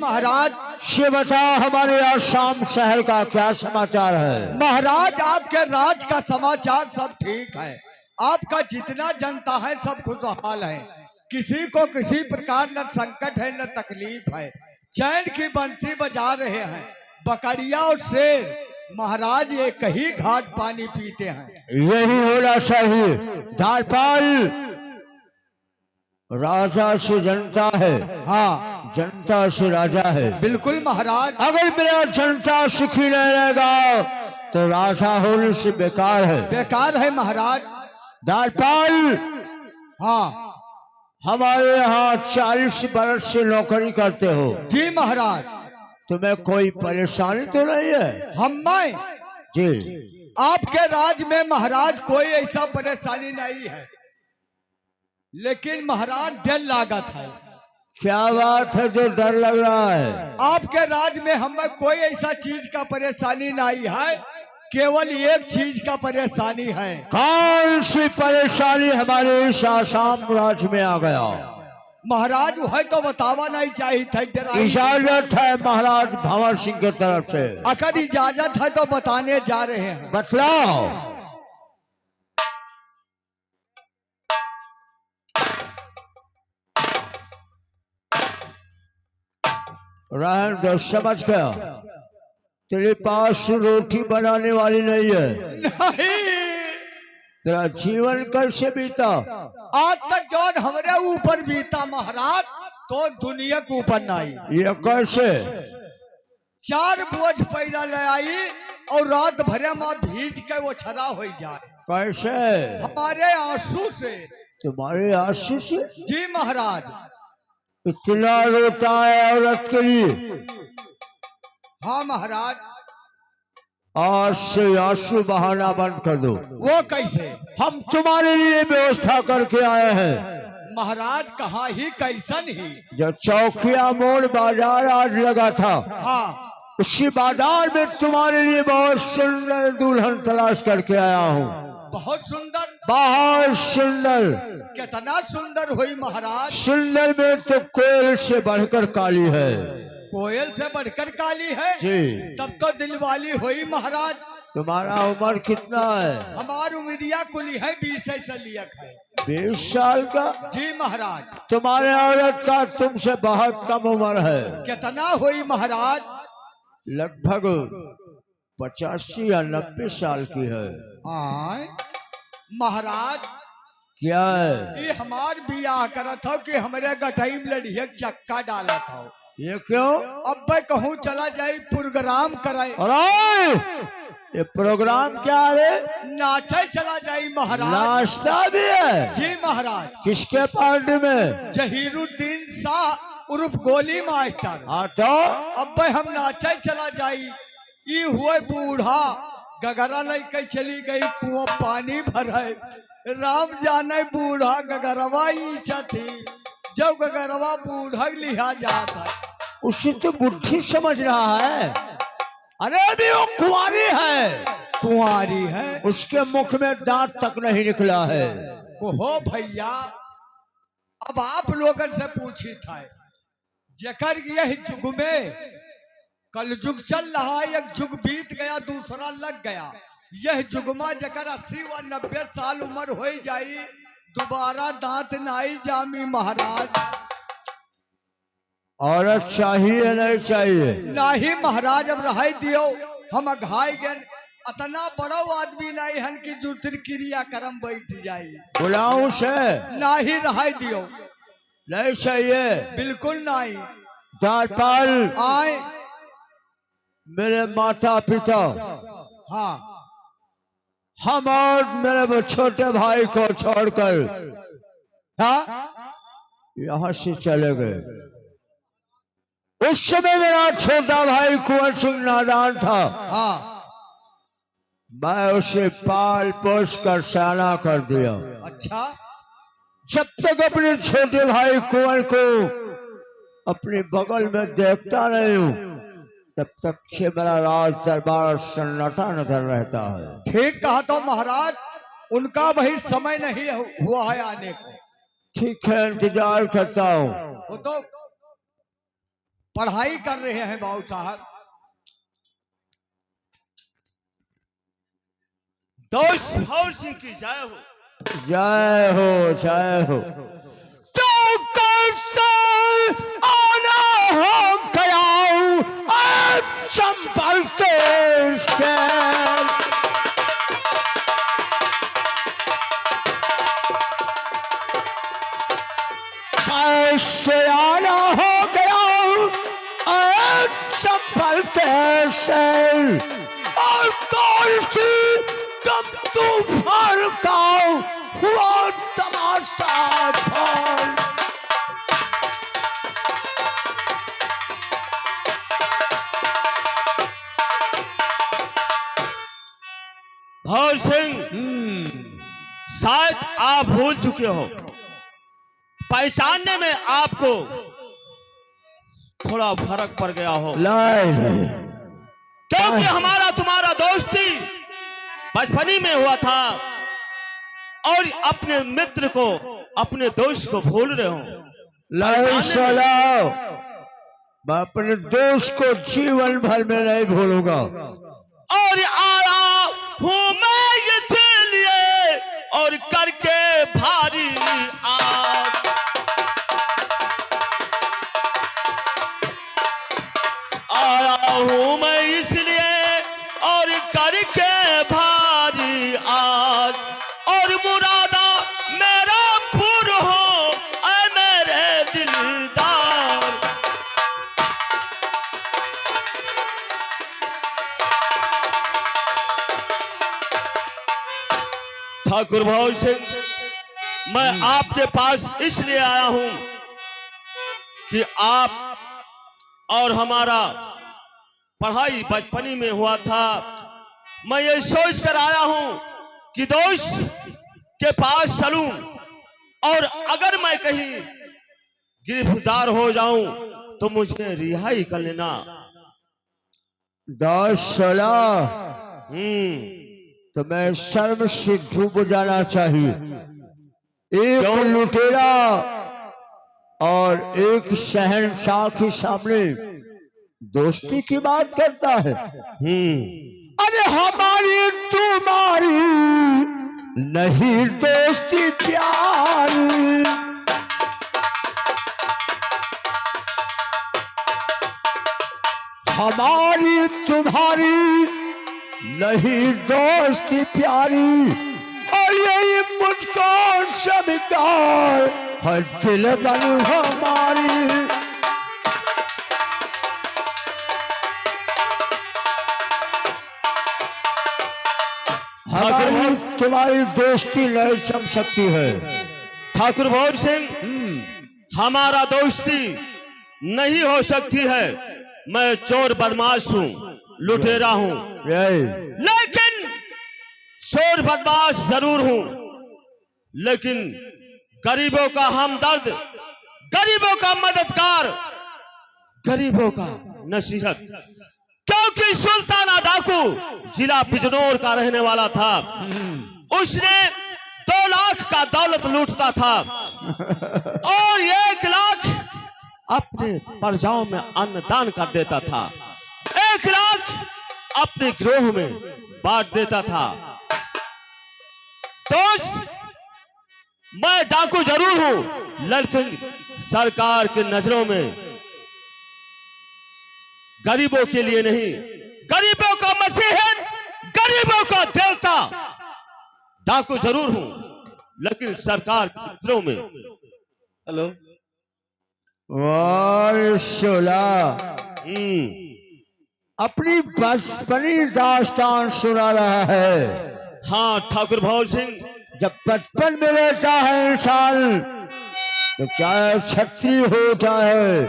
महाराज ये बताओ हमारे आसाम शहर का क्या समाचार है। महाराज आपके राज का समाचार सब ठीक है। आपका जितना जनता है सब खुशहाल है। किसी को किसी प्रकार न संकट है न तकलीफ है। चैन की बंसी बजा रहे हैं। बकरिया और शेर महाराज एक ही घाट पानी पीते हैं। यही होना चाहिए। दालपाल राजा से जनता है, हाँ जनता से राजा है। बिल्कुल महाराज। अगर मेरा जनता सुखी नहीं रहेगा तो राजा होने से बेकार है। बेकार है महाराज। दालपाल हाँ हमारे यहाँ 40 वर्ष से नौकरी करते हो। जी महाराज। तुम्हें कोई परेशानी तो नहीं है? हम जी आपके राज में महाराज कोई ऐसा परेशानी नहीं है, लेकिन महाराज डर लागत है। क्या बात है जो डर लग रहा है? आपके राज में हमें कोई ऐसा चीज का परेशानी नहीं है, केवल एक चीज का परेशानी है। कौन सी परेशानी हमारे इस आसाम राज्य में आ गया? महाराज वह तो बतावा नहीं चाहिए था। इजाजत है महाराज भंवर सिंह की तरफ से। अगर इजाजत है तो बताने जा रहे हैं। बतलाओ। रहन दो, समझ गया। तेरे पास रोटी बनाने वाली नहीं है। नहीं। तेरा जीवन कैसे बीता? आज तक जौन हमारे ऊपर बीता महाराज तो दुनिया के ऊपर नहीं। ये कैसे? 4 बोझ पैरा ले आई और रात भरे में भीज के वो छरा हो जाए। कैसे? हमारे आंसू से। तुम्हारे आंसू से? जी महाराज। इतना रोता है औरत के लिए? हाँ महाराज। आज से आंसू बहाना बंद कर दो। वो कैसे? हम तुम्हारे लिए व्यवस्था करके आए हैं। महाराज कहाँ ही कैसन ही? जो चौकिया मोड़ बाजार आज लगा था, हाँ उसी बाजार में तुम्हारे लिए बहुत सुंदर दुल्हन तलाश करके आया हूँ। बहुत सुंदर? बहुत सुंदर। कितना सुंदर हुई महाराज? सुंदर में तो कोयल से बढ़कर काली है। कोयल से बढ़कर काली है? जी। तब तो दिलवाली हुई महाराज। तुम्हारा उम्र कितना है? हमारी उम्रिया कुली है 20 से लियक है। 20 साल का? जी महाराज। तुम्हारे औरत का तुमसे बहुत कम उम्र है। कितना हुई महाराज? लगभग 85 या 90 साल की है। आए महाराज। क्या है? ये हमार बियाह करा था कि हमारे गठई में लड़िया चक्का डाला था। ये क्यों? अब मैं कहूँ चला जाए प्रोग्राम कराए। अरे ये प्रोग्राम क्या है? नाचे चला जाए महाराज। नाश्ता भी है? जी महाराज। किसके पार्टी में? जहीरुद्दीन शाह उर्फ गोली मास्टर। हाँ तो अब हम नाचे चला जाई। ये हुए बूढ़ा गगरा लेके चली गई कुआं पानी भरे। राम जाने बूढ़ा गगरवा ईचा थी। जब गगरवा बूढ़ा लिहा जाता है। उसे तो बुढ़ी समझ रहा है। अरे अभी वो कुंवारी है। कुंवारी है? उसके मुख में दांत तक नहीं निकला है। हो भैया अब आप लोगन से पूछी था। जेकर यह युग में कल युग चल रहा, एक युग बीत गया दूसरा लग गया। यह युगमा जकर 80 व 90 साल उम्र हो जाई, दोबारा दांत नाई जामी महाराज। औरत चाहिए नहीं चाहिए? नहीं महाराज अब रह दियो। हम घाई गए अतना बड़ो आदमी नहीं हन की जुर्तिन क्रिया कर्म बैठ जाये। बुलाऊं से? नहीं रह दियो। नहीं चाहिए? बिल्कुल नहीं। दालपाल आए मेरे माता पिता, हाँ हम और मेरे छोटे भाई को छोड़कर हाँ यहाँ से चले गए। उस समय मेरा छोटा भाई कुंवर सिंह नादान था। हाँ मैं उसे पाल पोस कर सयाना कर दिया। अच्छा। जब तक अपने छोटे भाई कुंवर को अपने बगल में देखता नहीं हूँ तब तक से मेरा राज दरबार सन्नाटा नजर रहता है। ठीक कहा तो महाराज। उनका वही समय नहीं हुआ है आने को। ठीक है इंतजार करता हूँ। वो तो पढ़ाई कर रहे हैं बाबू साहब। दोस्त भौर सिंह की जय हो। जय हो जय हो। तो कैसे आना हो गया चंबल के शहर, कैसे आना हो गया चंबल के शहर, और कौन सी कम तूफान का हुआ तमाशा ढोल। भौर सिंह, शायद आप भूल चुके हो, पहचानने में आपको थोड़ा फर्क पड़ गया हो, नहीं क्योंकि हमारा तुम्हारा दोस्ती बचपनी में हुआ था और अपने मित्र को, अपने दोस्त को भूल रहे हो। नहीं सलाह, मैं अपने दोस्त को जीवन भर में नहीं भूलूंगा। और आया हूं मैं इसलिए और करके भारी आज, आया हूं मैं इसलिए और करके भारी आज, और मुरादा मेरा पूर हो ऐ मेरे दिलदार। ठाकुर भौर सिंह, मैं आपके पास इसलिए आया हूं कि आप और हमारा पढ़ाई बचपनी में हुआ था। मैं ये सोच कर आया हूं कि दोस्त के पास चलूं, और अगर मैं कहीं गिरफ्तार हो जाऊं तो मुझे रिहाई कर लेना। सलाह तो मैं शर्म से डूब जाना चाहिए। एक लुटेरा और एक शहंशाह के सामने दोस्ती की बात करता है। अरे हमारी तुम्हारी नहीं दोस्ती प्यारी, हमारी तुम्हारी नहीं दोस्ती प्यारी, और यही मुझको स्वीकार है दिल बन हमारी। हमारी तुम्हारी दोस्ती नहीं जम सकती है। ठाकुर भौर सिंह, हमारा दोस्ती नहीं हो सकती है। मैं चोर बदमाश हूँ, लुटेरा हूँ, लेकिन चोर बदमाश जरूर हूँ, लेकिन गरीबों का हमदर्द, गरीबों का मददगार, गरीबों का नसीहत। क्योंकि सुल्ताना डाकू जिला बिजनौर का रहने वाला था, उसने 2 लाख का दौलत लूटता था और 1 लाख अपने प्रजाओं में अन्नदान कर देता था, 1 लाख अपने गिरोह में बांट देता था। दोस्त, मैं डाकू जरूर हूं, लेकिन सरकार की नजरों में गरीबों के लिए नहीं, गरीबों का मसीहन, गरीबों का देवता डाकू जरूर हूं, लेकिन सरकार की नजरों में। हेलो अपनी बचपनी दास्तान सुना रहा है। हाँ ठाकुर भौर सिंह, जब बचपन में रहता है इंसान तो चाहे क्षत्रिय हो चाहे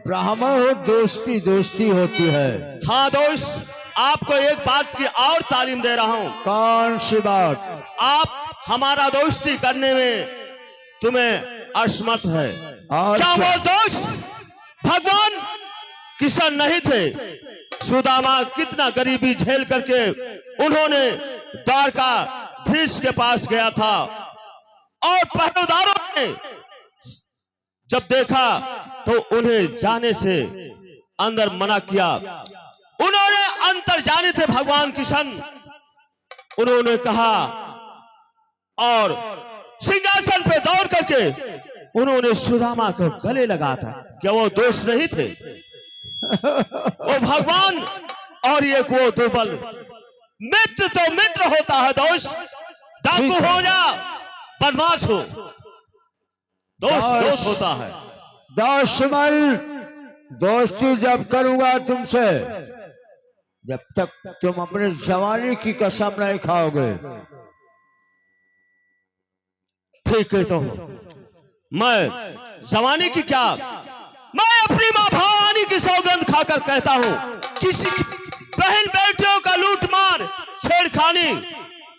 ब्राह्मण हो, दोस्ती दोस्ती होती है। हाँ दोस्त, आपको एक बात की और तालीम दे रहा हूँ। कौन सी बात? आप हमारा दोस्ती करने में तुम्हें असमर्थ है। क्या वो दोस्त भगवान किशन नहीं थे? सुदामा कितना गरीबी झेल करके उन्होंने द्वारकाधीश के पास गया था, और पहरेदारों ने जब देखा तो उन्हें जाने से अंदर मना किया। उन्होंने अंतर जाने थे भगवान किशन। उन्होंने कहा और सिंहासन पे दौड़ करके उन्होंने सुदामा को गले लगा था। क्या वो दोष नहीं थे? वो भगवान और ये वो दुर्बल। मित्र तो मित्र होता है दोस्त, डाकू हो या बदमाश हो, दोस्त दोस्त होता है। दुश्मन दोस्ती जब करूंगा तुमसे, जब तक तुम अपने जवानी की कसम नहीं खाओगे। ठीक है, तो मैं जवानी की क्या, मैं अपनी मां भवानी की सौगंध खाकर कहता हूं, किसी बहन बेटियों का लूट मार, छेड़खानी,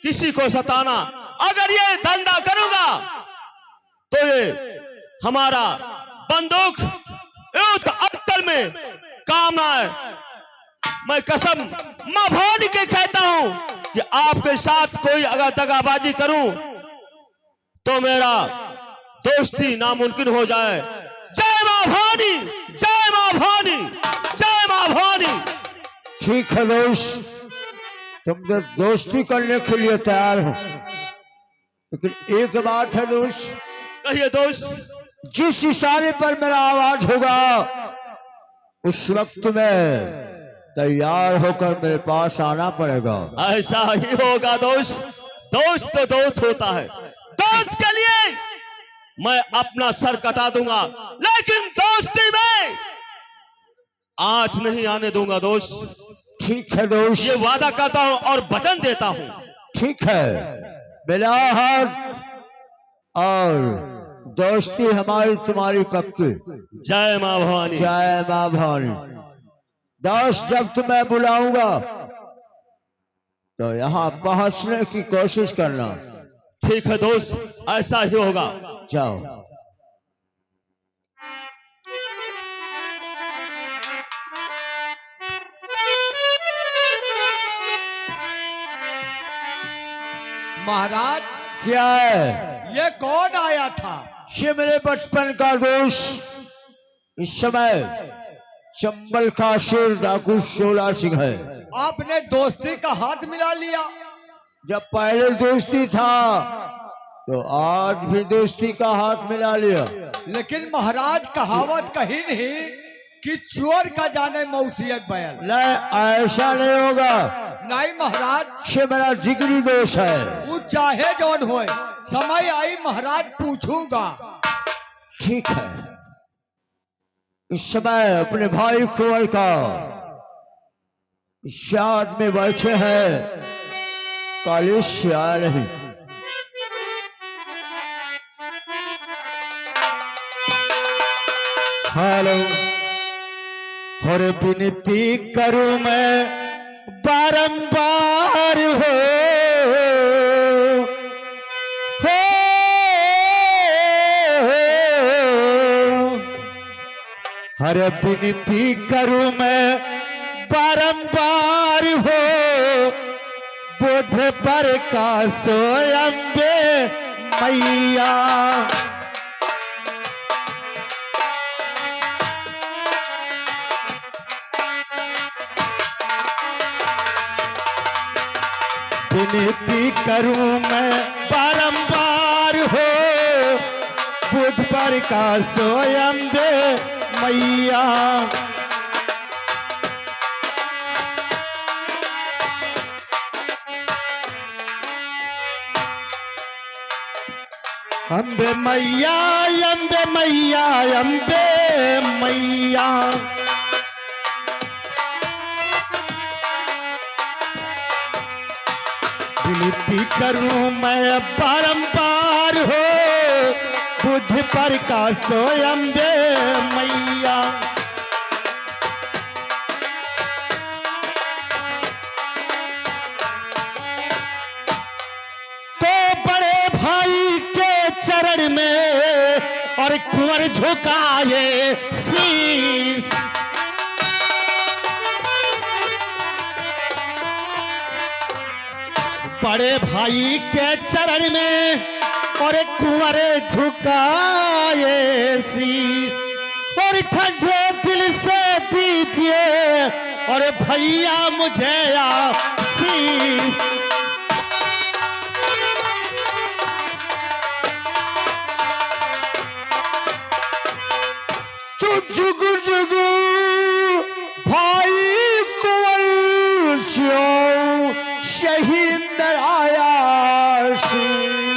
किसी को सताना, अगर ये धंधा करूंगा तो ये हमारा बंदूक युद्ध अटकल में काम ना है। मैं कसम मां भवानी के कहता हूं कि आपके साथ कोई अगर दगाबाजी करूं तो मेरा दोस्ती नामुमकिन हो जाए। जय मां भवानी, जय मां भवानी, जय मां भवानी। ठीक है दोस्त, तुम तो दोस्ती करने के लिए तैयार हो, लेकिन एक बात है दोस्त। कहिए दोस्त। जिस इशारे पर मेरा आवाज होगा उस वक्त में तैयार होकर मेरे पास आना पड़ेगा। ऐसा ही होगा दोस्त। दोस्त तो दोस्त होता है, दोस्त के लिए मैं अपना सर कटा दूंगा, लेकिन दोस्ती में आज नहीं आने दूंगा दोस्त। ठीक है दोस्त, ये वादा करता हूं और वचन देता हूं। ठीक है, मिला हाथ और दोस्ती हमारी तुम्हारी पक्की। जय मां भवानी, जय मां भवानी। दोस्त, जब तुम्हें बुलाऊंगा तो यहाँ पहुंचने की कोशिश करना। ठीक है दोस्त, ऐसा ही होगा। जाओ। महाराज, क्या है? ये कौन आया था? ये मेरे बचपन का दोस्त, इस समय चंबल का शेर डाकू शोला सिंह है। आपने दोस्ती का हाथ मिला लिया। जब पहले दोस्ती था तो आज भी दोस्ती का हाथ मिला लिया। लेकिन महाराज, कहावत कही नहीं कि चोर का जाने मौसियत बयान। नहीं, ऐसा नहीं होगा। नहीं महाराज, ये मेरा जिगरी दोस्त है। वो चाहे जौन होए, समय आई महाराज पूछूंगा। ठीक है, इस समय अपने भाई कुंवर का याद में बैठे हैं, कॉलेज से आया नहीं। हेलो, और विनती करूं मैं बारंबार हो, हर विनती करूं मैं बारंबार हो, बुध पर का सोयंबे मैया। विनती करूं मैं बारंबार हो, बुध पर का सोयंबे मैया। अम्बे मैया, अम्बे मैया, अम्बे मैया। विनती करूं मैं बारंबार हो, बुध पर का सोयंबे मैया। तो बड़े भाई के चरण में और कुंवर झुकाए शीश, बड़े भाई के चरण में और कुंवर झुकाए शीश, और ठंडे दिल से दीजिए और भैया मुझे आशीष। तू जुग जुग भाई कुंवर सियों सही मेरा आशीष।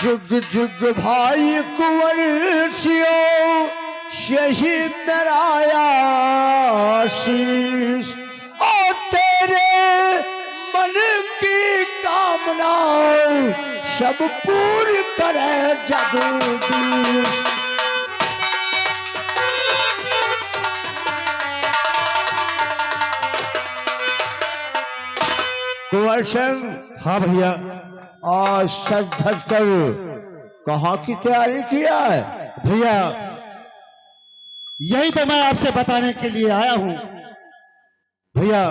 जुग जुग भाई कुंवर सियों सही मेरा आशीष। और तेरे मन की कामना सब पूरी करे जगदीश। कुंवर सिंह, हाँ भैया। आज सज धज कर कहाँ की तैयारी किया है? भैया यही तो मैं आपसे बताने के लिए आया हूं। भैया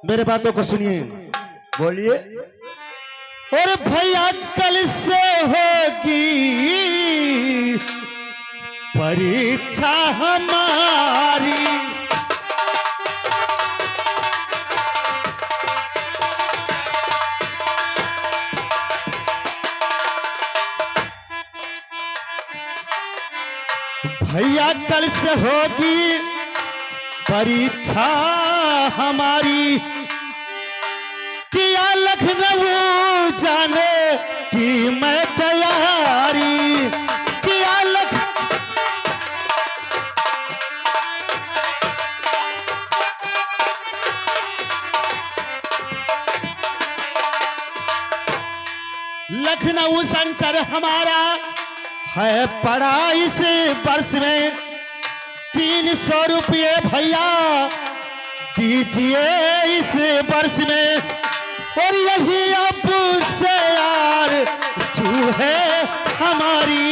मेरे बातों को सुनिए। बोलिए। और भैया कल से होगी परीक्षा हमारी। भैया कल से होगी परीक्षा हमारी। किया लखनऊ जाने की मैं तैयारी। किया लखनऊ सेंटर हमारा है पड़ा इस वर्ष में 300 रुपये भैया दीजिए इस वर्ष में। और यही अब से यार जू है हमारी।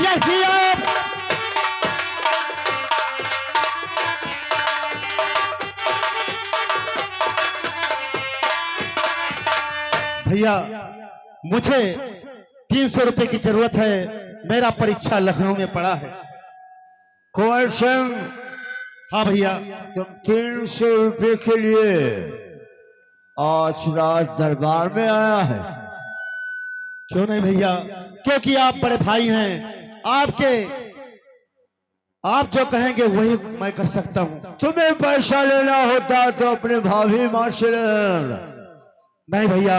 यही अब भैया मुझे 300 रुपये की जरूरत है। मेरा परीक्षा लखनऊ में पड़ा है। कुंवर सिंह, हाँ भैया। तुम 300 रुपये के लिए आज राज दरबार में आया है? क्यों नहीं भैया, क्योंकि आप बड़े भाई हैं। आप जो कहेंगे वही मैं कर सकता हूँ। तुम्हें पैसा लेना होता तो अपने भाभी माँ से ले लेना। नहीं भैया,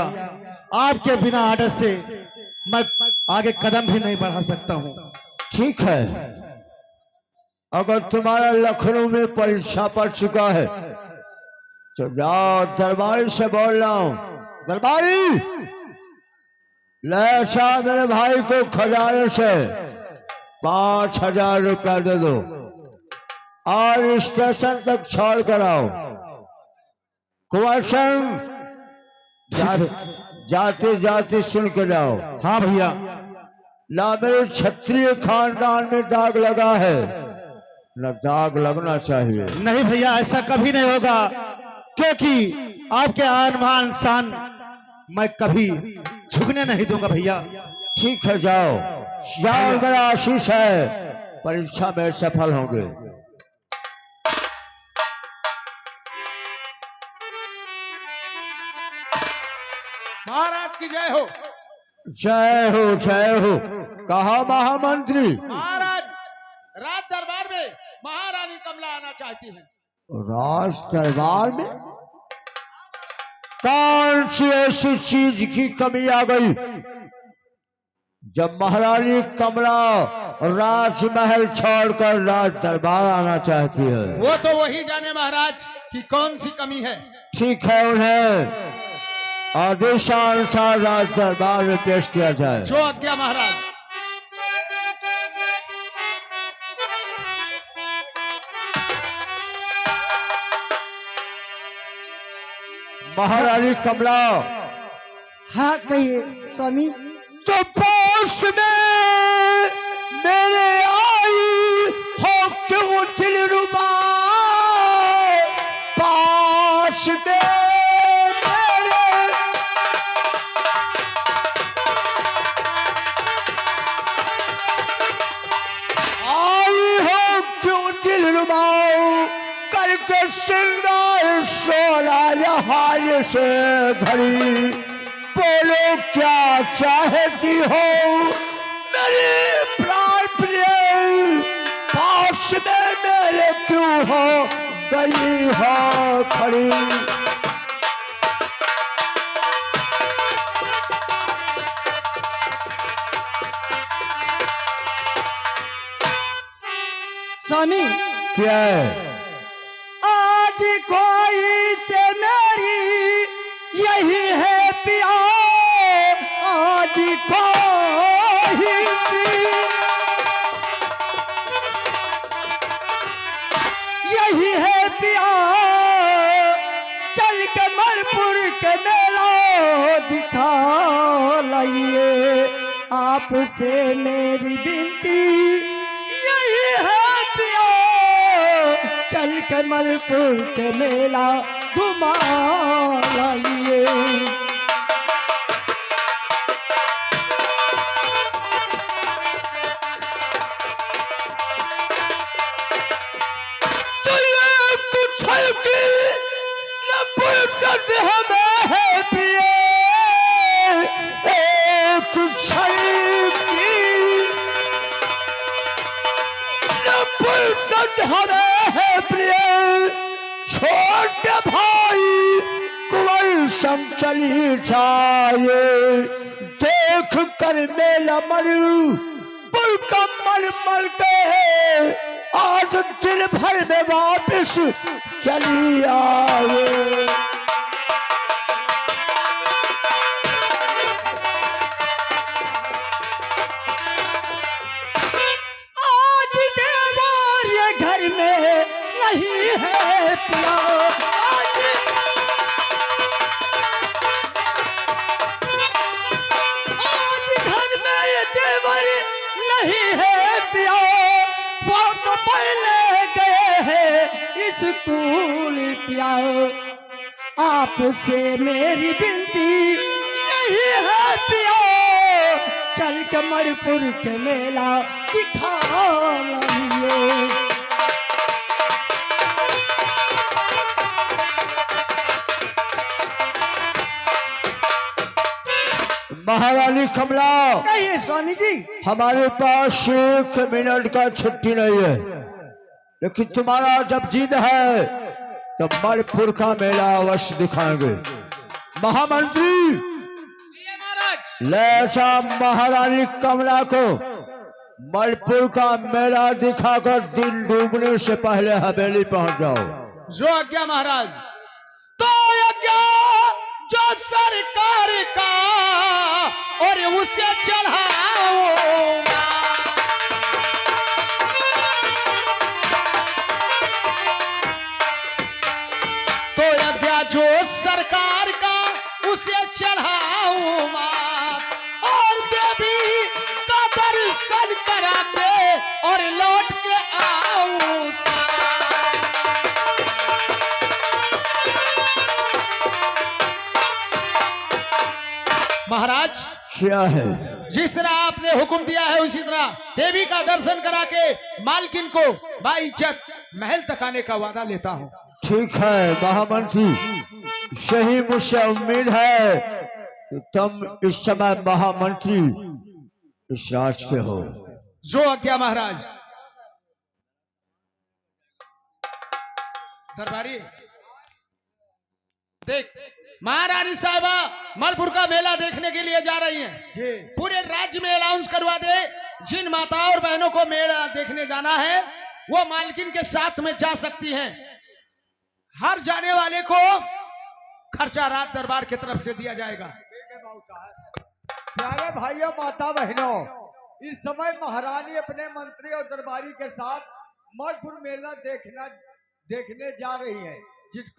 आपके बिना आर्डर से मैं आगे कदम भी नहीं बढ़ा सकता हूँ। ठीक है, अगर तुम्हारा लखनऊ में परीक्षा पड़ चुका है तो जाओ दरबारी से बोल रहा हूं, दरबारी ले अच्छा मेरे भाई को खजाने से 5000 रुपया दे दो और स्टेशन तक छोड़ कर आओ। कुंवर सिंह, जाते जाते सुन के जाओ। हाँ भैया। ना मेरे क्षत्रिय खानदान में दाग लगा है, न दाग लगना चाहिए। नहीं भैया, ऐसा कभी नहीं होगा, क्योंकि आपके आन शान मैं कभी झुकने नहीं दूंगा भैया। ठीक है, जाओ जाओ, मेरा आशीष है परीक्षा में सफल होंगे। महाराज की जय हो। जय हो जय हो। कहा महामंत्री? महाराज, राज दरबार में महारानी कमला आना चाहती हैं। राज दरबार में कौन सी ऐसी चीज की कमी आ गई जब महारानी कमला राजमहल छोड़कर राज दरबार आना चाहती है? वो तो वही जाने महाराज कि कौन सी कमी है। ठीक है, उन्हें आदेशानुसार राज दरबार में पेश किया जाए। जो आज्ञा महाराज। महारानी कमला। हाँ कहिए स्वामी। तो पास में मेरे आई हो क्यों दिलरुबा, पास में मेरे के सिंगार सोला यहाँ से घड़ी, बोलो क्या चाहती हो मेरे प्राण प्रिय, पास में मेरे क्यों हो गई हो खड़ी। स्वामी क्या है? आज कोई से मेरी यही है पिया, आज कोई सी यही है पिया, चल के मणिपुर के मेला दिखा लाइए, आपसे मेरी विनती यही है पिया, चल के मणिपुर के मेला घुमा लाइए। तो ये कुछ की न फुर्सत हमें है पिए, एक छड़ी की न फुर्सत हमें है प्रिय, छोटे भाई कुंवर संग चली जाए, देख कर मेला मरू पुरकमल मल के, आज दिन भर में वापस चली आए। आज देवर ये घर में नहीं है पिया, आज घर में ये देवर नहीं है पिया, वो तो पहले गए हैं स्कूल पिया, आपसे मेरी विनती यही है पिया, चल के मणिपुर के मेला दिखा लाइए। महारानी कमला, कहिए स्वामी जी। हमारे पास 1 मिनट का छुट्टी नहीं है, लेकिन तुम्हारा जब जिद है तो मणिपुर का मेला अवश्य दिखाएंगे। महामंत्री ये महाराज लैसा महारानी कमला को मणिपुर का मेला दिखाकर दिन डूबने से पहले हवेली पहुंच जाओ। जो आज्ञा महाराज। तो आज्ञा जो सरकार का और उसे चढ़ाऊंगा, तो आज्ञा जो सरकार का उसे चढ़ाऊंगा, और देवी का दर्शन करा के और लौट के आऊं। महाराज क्या है? जिस तरह आपने हुक्म दिया है उसी तरह देवी का दर्शन करा के मालकिन को बाइज्जत महल तक आने का वादा लेता हूँ। ठीक है महामंत्री, सही मुझसे उम्मीद है कि तुम इस समय महामंत्री इस राज के हो। जो आज्ञा महाराज। दरबारी देख, महारानी साहिबा मणिपुर का मेला देखने के लिए जा रही हैं। जी पूरे राज्य में अनाउंस करवा दे, जिन माताओं और बहनों को मेला देखने जाना है वो मालकिन के साथ में जा सकती हैं। हर जाने वाले को खर्चा रात दरबार की तरफ से दिया जाएगा। ठीक है बाबू साहब। प्यारे भाइयों माता बहनों, इस समय महारानी अपने मंत्री और दरबारी के साथ मणिपुर मेला देखने जा रही है, जिसको